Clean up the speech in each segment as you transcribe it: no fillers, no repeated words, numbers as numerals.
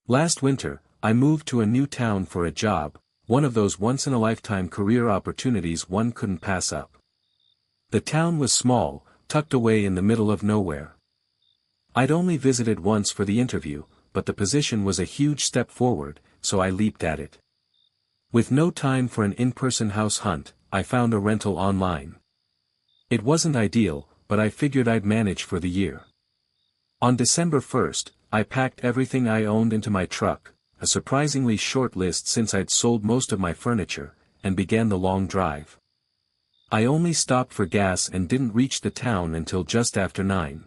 Last winter, I moved to a new town for a job, one of those once-in-a-lifetime career opportunities one couldn't pass up. The town was small, tucked away in the middle of nowhere. I'd only visited once for the interview, but the position was a huge step forward, so I leaped at it. With no time for an in-person house hunt, I found a rental online. It wasn't ideal, but I figured I'd manage for the year. On December 1st, I packed everything I owned into my truck, a surprisingly short list since I'd sold most of my furniture, and began the long drive. I only stopped for gas and didn't reach the town until just after 9.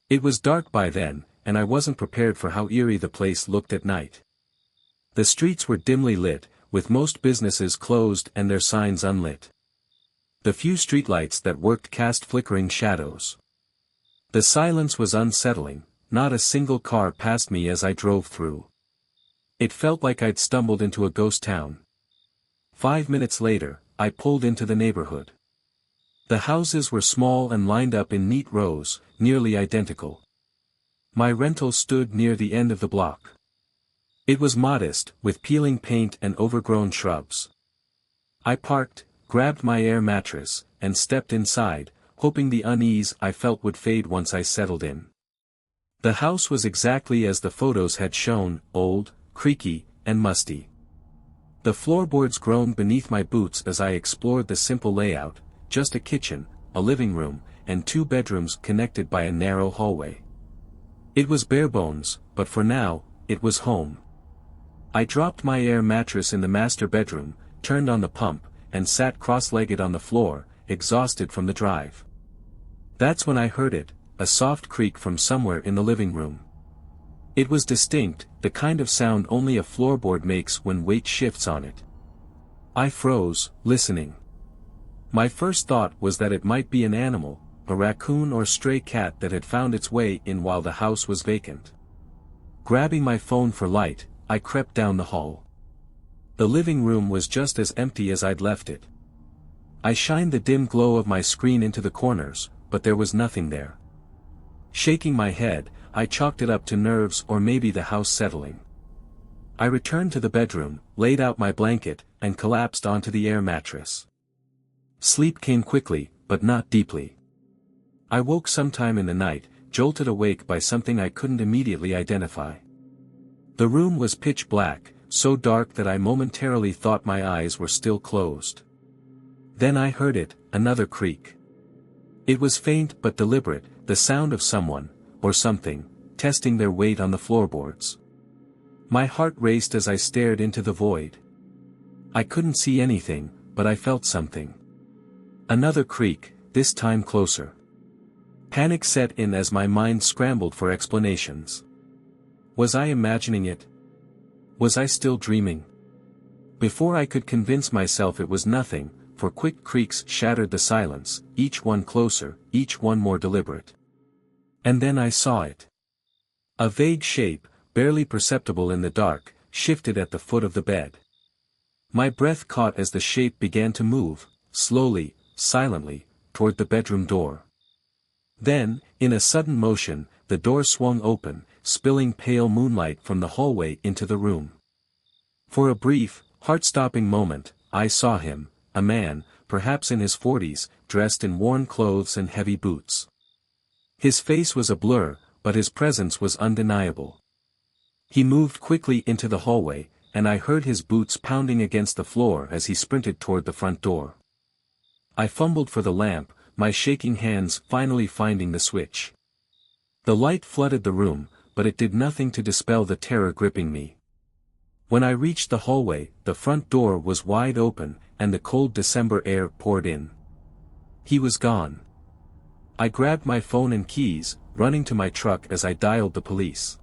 It was dark by then, and I wasn't prepared for how eerie the place looked at night. The streets were dimly lit, with most businesses closed and their signs unlit. The few streetlights that worked cast flickering shadows. The silence was unsettling, not a single car passed me as I drove through. It felt like I'd stumbled into a ghost town. 5 minutes later, I pulled into the neighborhood. The houses were small and lined up in neat rows, nearly identical. My rental stood near the end of the block. It was modest, with peeling paint and overgrown shrubs. I parked, grabbed my air mattress, and stepped inside, hoping the unease I felt would fade once I settled in. The house was exactly as the photos had shown, old, creaky, and musty. The floorboards groaned beneath my boots as I explored the simple layout, just a kitchen, a living room, and 2 bedrooms connected by a narrow hallway. It was bare bones, but for now, it was home. I dropped my air mattress in the master bedroom, turned on the pump, and sat cross-legged on the floor, exhausted from the drive. That's when I heard it, a soft creak from somewhere in the living room. It was distinct, the kind of sound only a floorboard makes when weight shifts on it. I froze, listening. My first thought was that it might be an animal, a raccoon or stray cat that had found its way in while the house was vacant. Grabbing my phone for light, I crept down the hall. The living room was just as empty as I'd left it. I shined the dim glow of my screen into the corners, but there was nothing there. Shaking my head, I chalked it up to nerves or maybe the house settling. I returned to the bedroom, laid out my blanket, and collapsed onto the air mattress. Sleep came quickly, but not deeply. I woke sometime in the night, jolted awake by something I couldn't immediately identify. The room was pitch black, so dark that I momentarily thought my eyes were still closed. Then I heard it, another creak. It was faint but deliberate, the sound of someone, or something, testing their weight on the floorboards. My heart raced as I stared into the void. I couldn't see anything, but I felt something. Another creak, this time closer. Panic set in as my mind scrambled for explanations. Was I imagining it? Was I still dreaming? Before I could convince myself it was nothing, for quick creaks shattered the silence, each one closer, each one more deliberate. And then I saw it. A vague shape, barely perceptible in the dark, shifted at the foot of the bed. My breath caught as the shape began to move, slowly, silently, toward the bedroom door. Then, in a sudden motion, the door swung open, spilling pale moonlight from the hallway into the room. For a brief, heart-stopping moment, I saw him, a man, perhaps in his 40s, dressed in worn clothes and heavy boots. His face was a blur, but his presence was undeniable. He moved quickly into the hallway, and I heard his boots pounding against the floor as he sprinted toward the front door. I fumbled for the lamp, my shaking hands finally finding the switch. The light flooded the room, but it did nothing to dispel the terror gripping me. When I reached the hallway, the front door was wide open, and the cold December air poured in. He was gone. I grabbed my phone and keys, running to my truck as I dialed the police.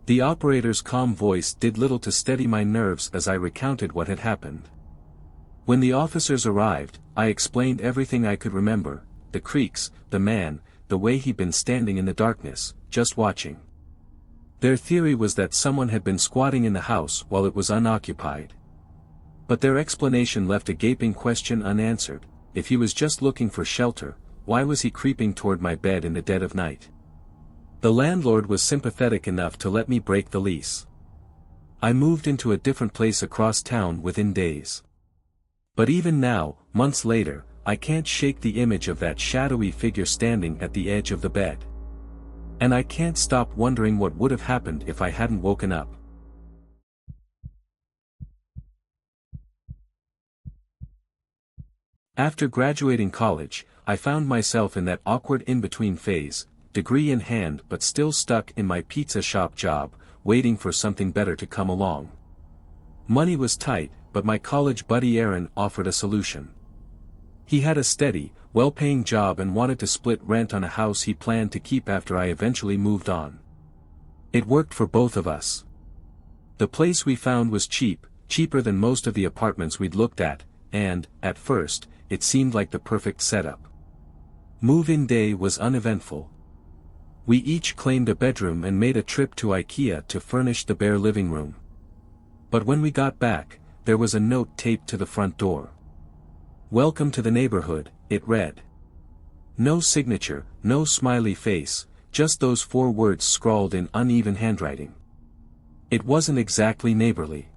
The operator's calm voice did little to steady my nerves as I recounted what had happened. When the officers arrived, I explained everything I could remember, the creaks, the man, the way he'd been standing in the darkness, just watching. Their theory was that someone had been squatting in the house while it was unoccupied. But their explanation left a gaping question unanswered. If he was just looking for shelter, why was he creeping toward my bed in the dead of night? The landlord was sympathetic enough to let me break the lease. I moved into a different place across town within days. But even now, months later, I can't shake the image of that shadowy figure standing at the edge of the bed. And I can't stop wondering what would have happened if I hadn't woken up. After graduating college, I found myself in that awkward in-between phase, degree in hand but still stuck in my pizza shop job, waiting for something better to come along. Money was tight, but my college buddy Aaron offered a solution. He had a steady, well-paying job and wanted to split rent on a house he planned to keep after I eventually moved on. It worked for both of us. The place we found was cheap, cheaper than most of the apartments we'd looked at, and, at first, it seemed like the perfect setup. Move-in day was uneventful. We each claimed a bedroom and made a trip to IKEA to furnish the bare living room. But when we got back, there was a note taped to the front door. "Welcome to the neighborhood," it read. No signature, no smiley face, just those 4 words scrawled in uneven handwriting. It wasn't exactly neighborly.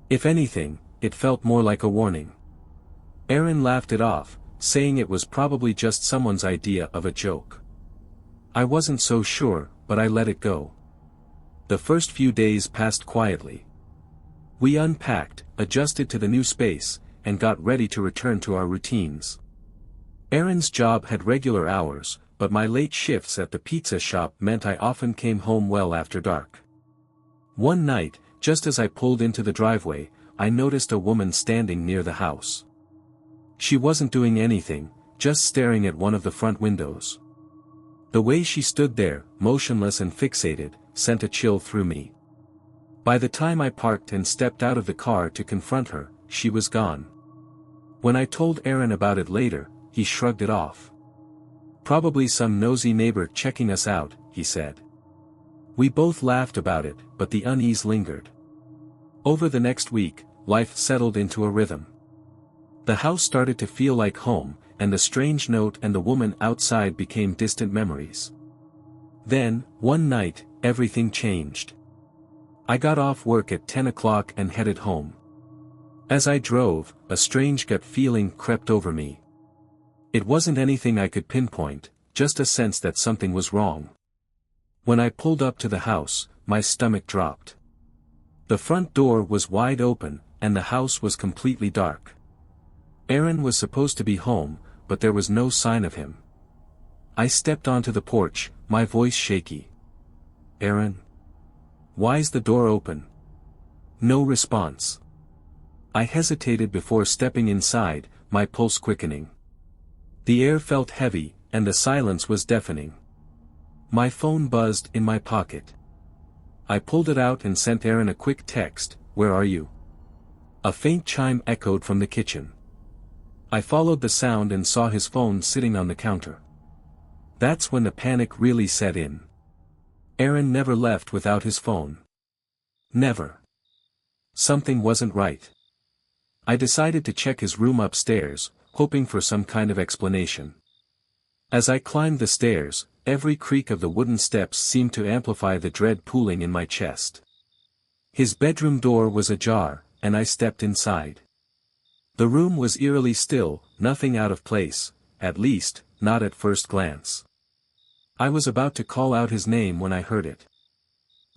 If anything, it felt more like a warning. Aaron laughed it off, saying it was probably just someone's idea of a joke. I wasn't so sure, but I let it go. The first few days passed quietly. We unpacked, adjusted to the new space, and got ready to return to our routines. Aaron's job had regular hours, but my late shifts at the pizza shop meant I often came home well after dark. One night, just as I pulled into the driveway, I noticed a woman standing near the house. She wasn't doing anything, just staring at one of the front windows. The way she stood there, motionless and fixated, sent a chill through me. By the time I parked and stepped out of the car to confront her, she was gone. When I told Aaron about it later, he shrugged it off. "Probably some nosy neighbor checking us out," he said. We both laughed about it, but the unease lingered. Over the next week, life settled into a rhythm. The house started to feel like home, and the strange note and the woman outside became distant memories. Then, one night, everything changed. I got off work at 10 o'clock and headed home. As I drove, a strange gut feeling crept over me. It wasn't anything I could pinpoint, just a sense that something was wrong. When I pulled up to the house, my stomach dropped. The front door was wide open, and the house was completely dark. Aaron was supposed to be home, but there was no sign of him. I stepped onto the porch, my voice shaky. "Aaron? Why's the door open?" No response. I hesitated before stepping inside, my pulse quickening. The air felt heavy, and the silence was deafening. My phone buzzed in my pocket. I pulled it out and sent Aaron a quick text, "Where are you?" A faint chime echoed from the kitchen. I followed the sound and saw his phone sitting on the counter. That's when the panic really set in. Aaron never left without his phone. Never. Something wasn't right. I decided to check his room upstairs, hoping for some kind of explanation. As I climbed the stairs, every creak of the wooden steps seemed to amplify the dread pooling in my chest. His bedroom door was ajar, and I stepped inside. The room was eerily still, nothing out of place, at least, not at first glance. I was about to call out his name when I heard it.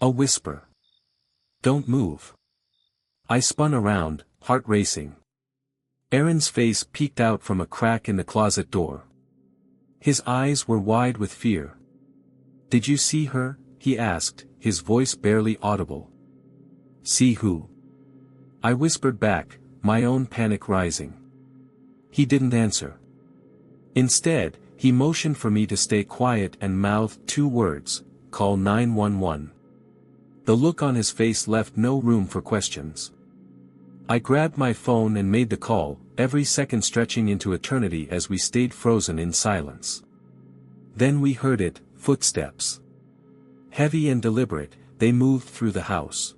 A whisper. "Don't move." I spun around, heart racing. Aaron's face peeked out from a crack in the closet door. His eyes were wide with fear. "Did you see her?" he asked, his voice barely audible. "See who?" I whispered back, my own panic rising. He didn't answer. Instead, he motioned for me to stay quiet and mouthed 2 words, "Call 911." The look on his face left no room for questions. I grabbed my phone and made the call, every second stretching into eternity as we stayed frozen in silence. Then we heard it, footsteps. Heavy and deliberate, they moved through the house.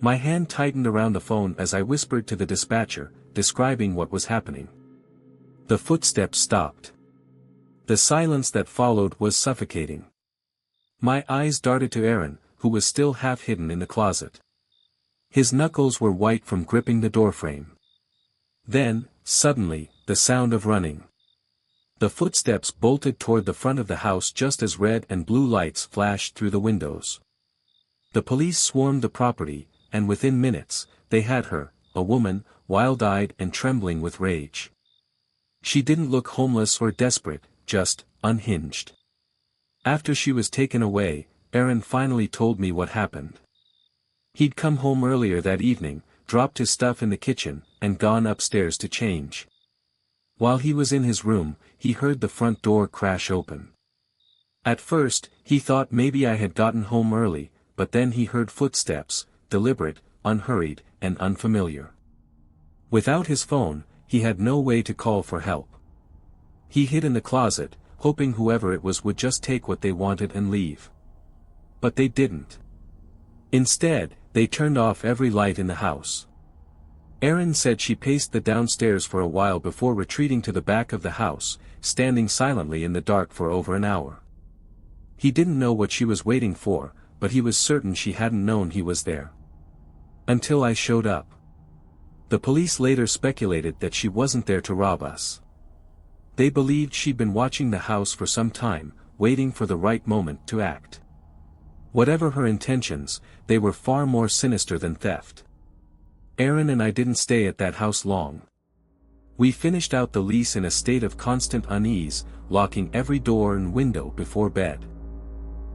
My hand tightened around the phone as I whispered to the dispatcher, describing what was happening. The footsteps stopped. The silence that followed was suffocating. My eyes darted to Aaron, who was still half hidden in the closet. His knuckles were white from gripping the doorframe. Then, suddenly, the sound of running. The footsteps bolted toward the front of the house just as red and blue lights flashed through the windows. The police swarmed the property, and within minutes, they had her, a woman, wild-eyed and trembling with rage. She didn't look homeless or desperate, just unhinged. After she was taken away, Aaron finally told me what happened. He'd come home earlier that evening, dropped his stuff in the kitchen, and gone upstairs to change. While he was in his room, he heard the front door crash open. At first, he thought maybe I had gotten home early, but then he heard footsteps, deliberate, unhurried, and unfamiliar. Without his phone, he had no way to call for help. He hid in the closet, hoping whoever it was would just take what they wanted and leave. But they didn't. Instead, they turned off every light in the house. Aaron said she paced the downstairs for a while before retreating to the back of the house, standing silently in the dark for over an hour. He didn't know what she was waiting for, but he was certain she hadn't known he was there. Until I showed up. The police later speculated that she wasn't there to rob us. They believed she'd been watching the house for some time, waiting for the right moment to act. Whatever her intentions, they were far more sinister than theft. Aaron and I didn't stay at that house long. We finished out the lease in a state of constant unease, locking every door and window before bed.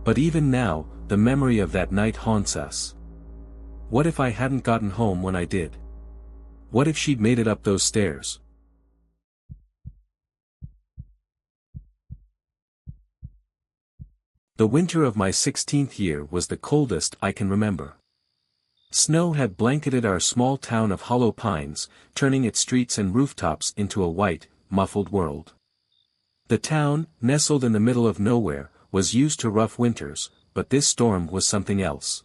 But even now, the memory of that night haunts us. What if I hadn't gotten home when I did? What if she'd made it up those stairs? The winter of my 16th year was the coldest I can remember. Snow had blanketed our small town of hollow pines, turning its streets and rooftops into a white, muffled world. The town, nestled in the middle of nowhere, was used to rough winters, but this storm was something else.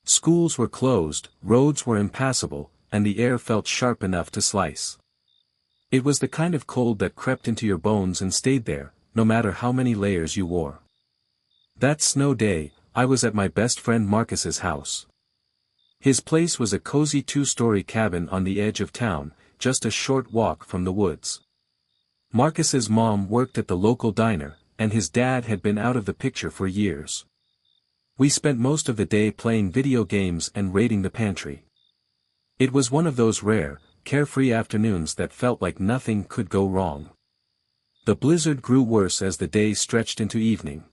Schools were closed, roads were impassable, and the air felt sharp enough to slice. It was the kind of cold that crept into your bones and stayed there, no matter how many layers you wore. That snow day, I was at my best friend Marcus's house. His place was a cozy 2-story cabin on the edge of town, just a short walk from the woods. Marcus's mom worked at the local diner, and his dad had been out of the picture for years. We spent most of the day playing video games and raiding the pantry. It was one of those rare, carefree afternoons that felt like nothing could go wrong. The blizzard grew worse as the day stretched into evening.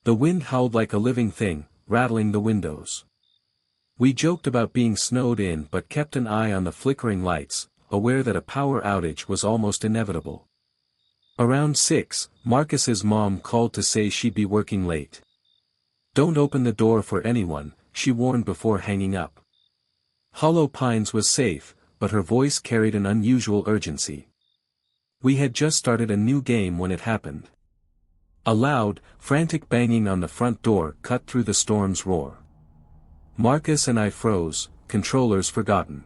The wind howled like a living thing, rattling the windows. We joked about being snowed in but kept an eye on the flickering lights, aware that a power outage was almost inevitable. Around 6, Marcus's mom called to say she'd be working late. "Don't open the door for anyone," she warned before hanging up. Hollow Pines was safe, but her voice carried an unusual urgency. We had just started a new game when it happened. A loud, frantic banging on the front door cut through the storm's roar. Marcus and I froze, controllers forgotten.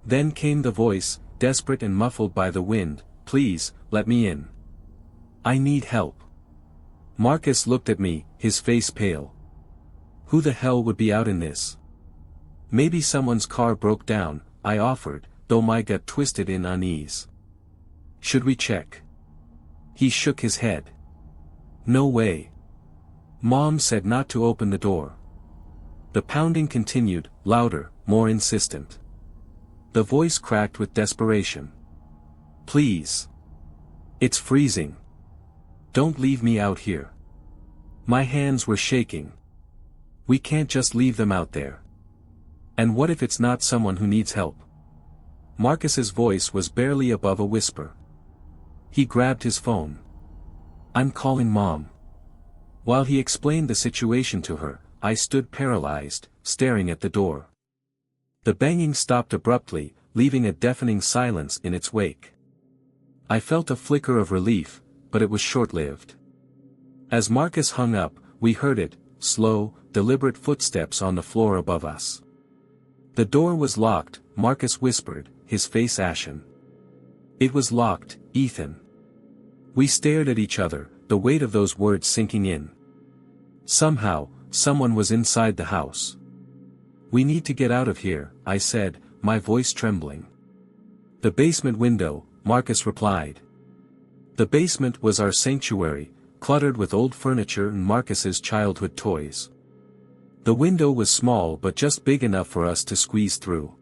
Then came the voice, desperate and muffled by the wind, "Please, let me in. I need help." Marcus looked at me, his face pale. Who the hell would be out in this? "Maybe someone's car broke down," I offered, though my gut twisted in unease. "Should we check?" He shook his head. "No way. Mom said not to open the door." The pounding continued, louder, more insistent. The voice cracked with desperation. "Please. It's freezing. Don't leave me out here." My hands were shaking. "We can't just leave them out there. And what if it's not someone who needs help?" Marcus's voice was barely above a whisper. He grabbed his phone. "I'm calling Mom." While he explained the situation to her, I stood paralyzed, staring at the door. The banging stopped abruptly, leaving a deafening silence in its wake. I felt a flicker of relief, but it was short-lived. As Marcus hung up, we heard it, slow, deliberate footsteps on the floor above us. The door was locked, Marcus whispered, his face ashen. "It was locked, Ethan." We stared at each other, the weight of those words sinking in. Somehow, someone was inside the house. "We need to get out of here," I said, my voice trembling. "The basement window," Marcus replied. The basement was our sanctuary, cluttered with old furniture and Marcus's childhood toys. The window was small but just big enough for us to squeeze through.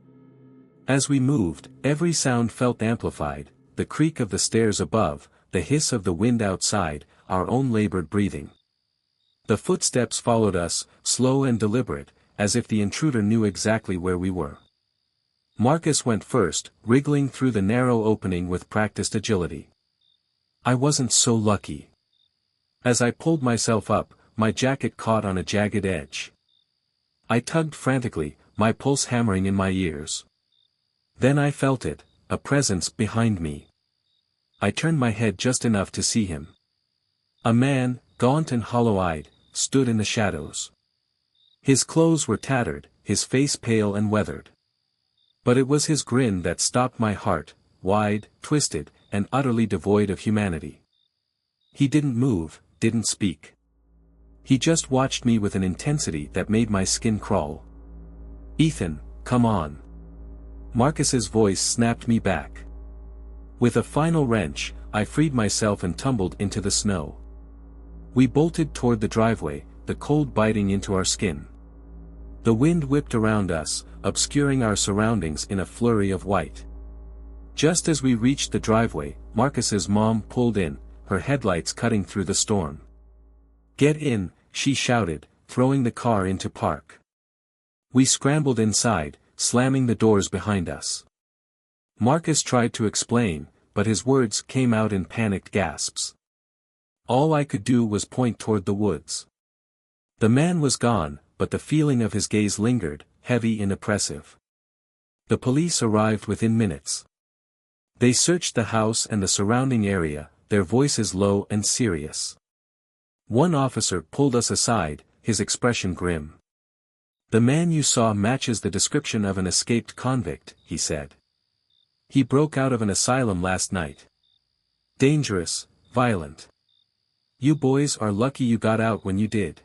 As we moved, every sound felt amplified, the creak of the stairs above, the hiss of the wind outside, our own labored breathing. The footsteps followed us, slow and deliberate, as if the intruder knew exactly where we were. Marcus went first, wriggling through the narrow opening with practiced agility. I wasn't so lucky. As I pulled myself up, my jacket caught on a jagged edge. I tugged frantically, my pulse hammering in my ears. Then I felt it, a presence behind me. I turned my head just enough to see him. A man, gaunt and hollow-eyed, stood in the shadows. His clothes were tattered, his face pale and weathered. But it was his grin that stopped my heart, wide, twisted, and utterly devoid of humanity. He didn't move, didn't speak. He just watched me with an intensity that made my skin crawl. "Ethan, come on." Marcus's voice snapped me back. With a final wrench, I freed myself and tumbled into the snow. We bolted toward the driveway, the cold biting into our skin. The wind whipped around us, obscuring our surroundings in a flurry of white. Just as we reached the driveway, Marcus's mom pulled in, her headlights cutting through the storm. "Get in," she shouted, throwing the car into park. We scrambled inside, slamming the doors behind us. Marcus tried to explain, but his words came out in panicked gasps. All I could do was point toward the woods. The man was gone, but the feeling of his gaze lingered, heavy and oppressive. The police arrived within minutes. They searched the house and the surrounding area, their voices low and serious. One officer pulled us aside, his expression grim. "The man you saw matches the description of an escaped convict," he said. "He broke out of an asylum last night. Dangerous, violent. You boys are lucky you got out when you did."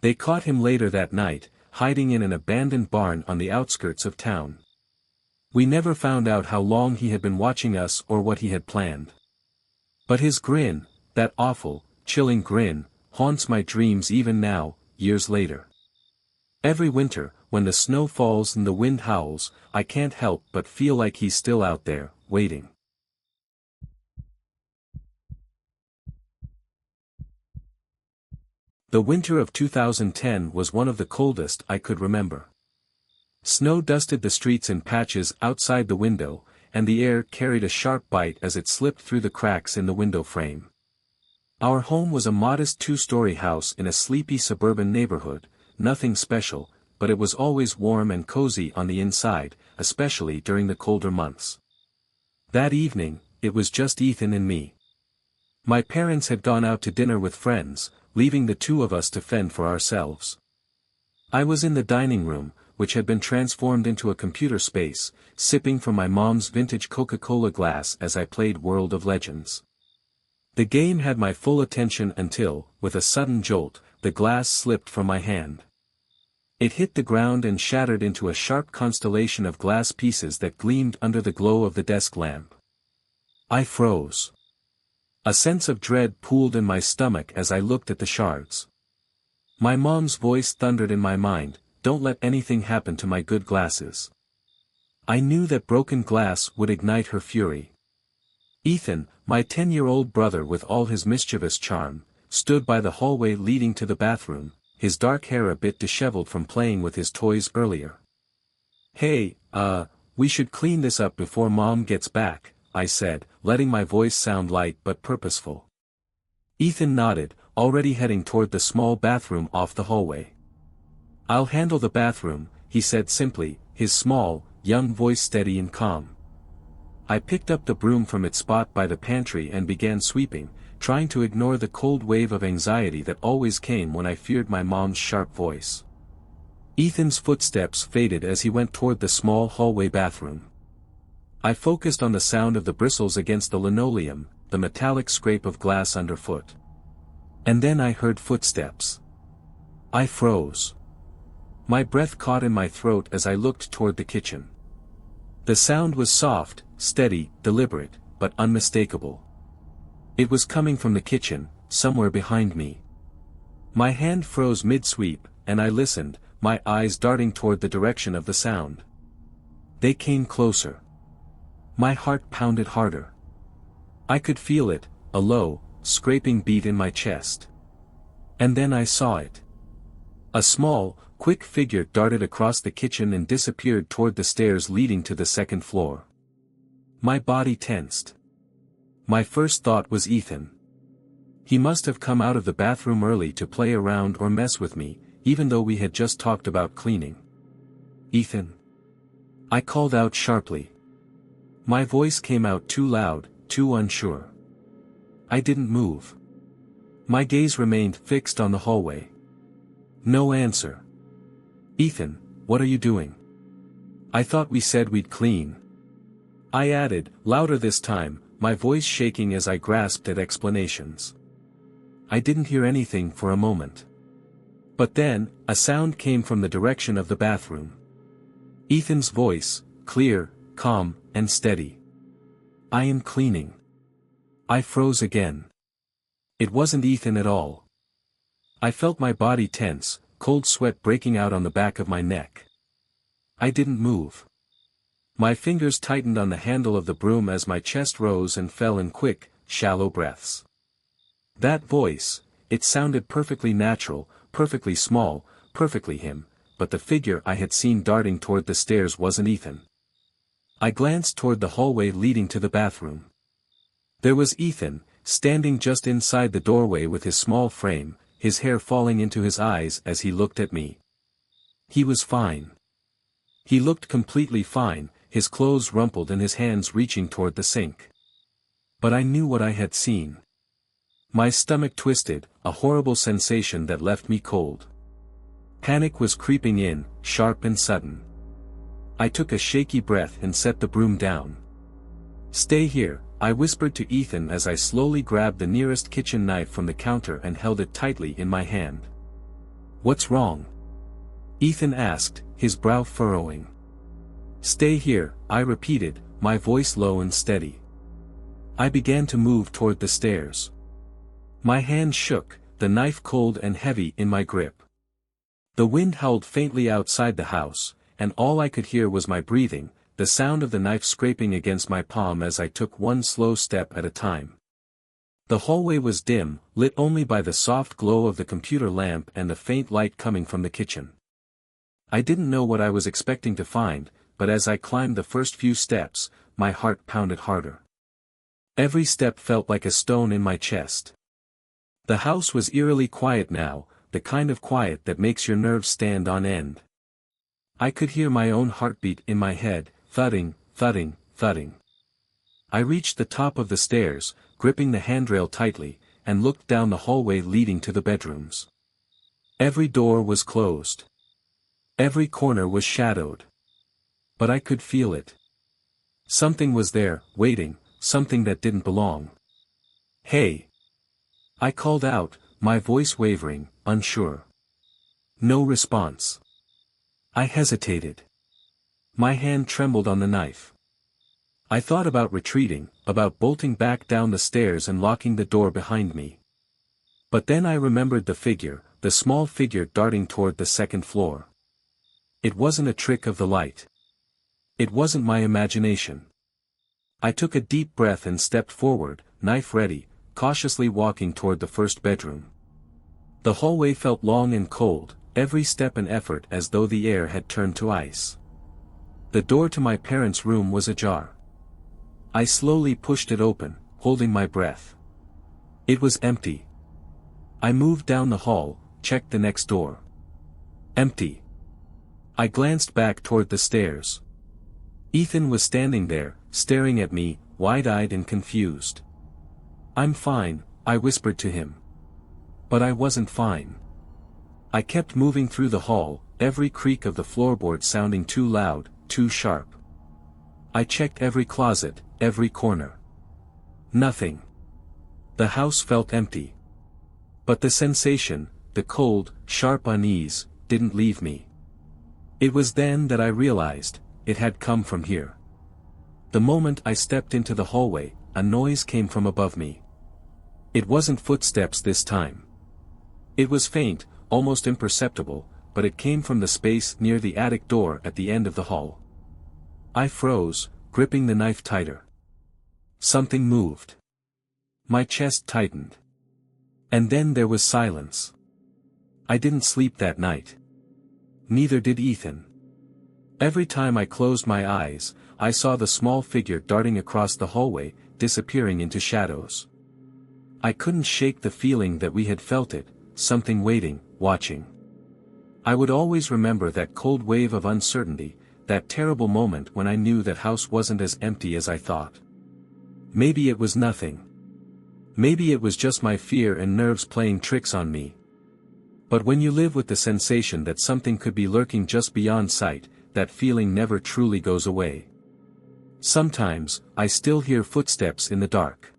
They caught him later that night, hiding in an abandoned barn on the outskirts of town. We never found out how long he had been watching us or what he had planned. But his grin, that awful, chilling grin, haunts my dreams even now, years later. Every winter, when the snow falls and the wind howls, I can't help but feel like he's still out there, waiting. The winter of 2010 was one of the coldest I could remember. Snow dusted the streets in patches outside the window, and the air carried a sharp bite as it slipped through the cracks in the window frame. Our home was a modest two-story house in a sleepy suburban neighborhood, nothing special, but it was always warm and cozy on the inside, especially during the colder months. That evening, it was just Ethan and me. My parents had gone out to dinner with friends, leaving the two of us to fend for ourselves. I was in the dining room, which had been transformed into a computer space, sipping from my mom's vintage Coca-Cola glass as I played World of Legends. The game had my full attention until, with a sudden jolt, the glass slipped from my hand. It hit the ground and shattered into a sharp constellation of glass pieces that gleamed under the glow of the desk lamp. I froze. A sense of dread pooled in my stomach as I looked at the shards. My mom's voice thundered in my mind, "Don't let anything happen to my good glasses." I knew that broken glass would ignite her fury. Ethan, my 10-year-old brother with all his mischievous charm, stood by the hallway leading to the bathroom, his dark hair a bit disheveled from playing with his toys earlier. "Hey, we should clean this up before Mom gets back," I said, letting my voice sound light but purposeful. Ethan nodded, already heading toward the small bathroom off the hallway. "I'll handle the bathroom," he said simply, his small, young voice steady and calm. I picked up the broom from its spot by the pantry and began sweeping, trying to ignore the cold wave of anxiety that always came when I feared my mom's sharp voice. Ethan's footsteps faded as he went toward the small hallway bathroom. I focused on the sound of the bristles against the linoleum, the metallic scrape of glass underfoot. And then I heard footsteps. I froze. My breath caught in my throat as I looked toward the kitchen. The sound was soft, steady, deliberate, but unmistakable. It was coming from the kitchen, somewhere behind me. My hand froze mid-sweep, and I listened, my eyes darting toward the direction of the sound. They came closer. My heart pounded harder. I could feel it, a low, scraping beat in my chest. And then I saw it. A small, quick figure darted across the kitchen and disappeared toward the stairs leading to the second floor. My body tensed. My first thought was Ethan. He must have come out of the bathroom early to play around or mess with me, even though we had just talked about cleaning. Ethan? I called out sharply. My voice came out too loud, too unsure. I didn't move. My gaze remained fixed on the hallway. No answer. Ethan, what are you doing? I thought we said we'd clean. I added, louder this time, my voice shaking as I grasped at explanations. I didn't hear anything for a moment. But then, a sound came from the direction of the bathroom. Ethan's voice, clear, calm, and steady. I am cleaning. I froze again. It wasn't Ethan at all. I felt my body tense, cold sweat breaking out on the back of my neck. I didn't move. My fingers tightened on the handle of the broom as my chest rose and fell in quick, shallow breaths. That voice, it sounded perfectly natural, perfectly small, perfectly him, but the figure I had seen darting toward the stairs wasn't Ethan. I glanced toward the hallway leading to the bathroom. There was Ethan, standing just inside the doorway with his small frame, his hair falling into his eyes as he looked at me. He was fine. He looked completely fine, his clothes rumpled and his hands reaching toward the sink. But I knew what I had seen. My stomach twisted, a horrible sensation that left me cold. Panic was creeping in, sharp and sudden. I took a shaky breath and set the broom down. Stay here, I whispered to Ethan as I slowly grabbed the nearest kitchen knife from the counter and held it tightly in my hand. What's wrong? Ethan asked, his brow furrowing. Stay here, I repeated, my voice low and steady. I began to move toward the stairs. My hand shook, the knife cold and heavy in my grip. The wind howled faintly outside the house, and all I could hear was my breathing, the sound of the knife scraping against my palm as I took one slow step at a time. The hallway was dim, lit only by the soft glow of the computer lamp and the faint light coming from the kitchen. I didn't know what I was expecting to find, but as I climbed the first few steps, my heart pounded harder. Every step felt like a stone in my chest. The house was eerily quiet now, the kind of quiet that makes your nerves stand on end. I could hear my own heartbeat in my head, thudding, thudding, thudding. I reached the top of the stairs, gripping the handrail tightly, and looked down the hallway leading to the bedrooms. Every door was closed. Every corner was shadowed. But I could feel it. Something was there, waiting, something that didn't belong. Hey! I called out, my voice wavering, unsure. No response. I hesitated. My hand trembled on the knife. I thought about retreating, about bolting back down the stairs and locking the door behind me. But then I remembered the figure, the small figure darting toward the second floor. It wasn't a trick of the light. It wasn't my imagination. I took a deep breath and stepped forward, knife ready, cautiously walking toward the first bedroom. The hallway felt long and cold, every step an effort as though the air had turned to ice. The door to my parents' room was ajar. I slowly pushed it open, holding my breath. It was empty. I moved down the hall, checked the next door. Empty. I glanced back toward the stairs. Ethan was standing there, staring at me, wide-eyed and confused. I'm fine, I whispered to him. But I wasn't fine. I kept moving through the hall, every creak of the floorboard sounding too loud, too sharp. I checked every closet, every corner. Nothing. The house felt empty. But the sensation, the cold, sharp unease, didn't leave me. It was then that I realized, it had come from here. The moment I stepped into the hallway, a noise came from above me. It wasn't footsteps this time. It was faint, almost imperceptible, but it came from the space near the attic door at the end of the hall. I froze, gripping the knife tighter. Something moved. My chest tightened. And then there was silence. I didn't sleep that night. Neither did Ethan. Every time I closed my eyes, I saw the small figure darting across the hallway, disappearing into shadows. I couldn't shake the feeling that we had felt it, something waiting, watching. I would always remember that cold wave of uncertainty, that terrible moment when I knew that house wasn't as empty as I thought. Maybe it was nothing. Maybe it was just my fear and nerves playing tricks on me. But when you live with the sensation that something could be lurking just beyond sight, that feeling never truly goes away. Sometimes, I still hear footsteps in the dark.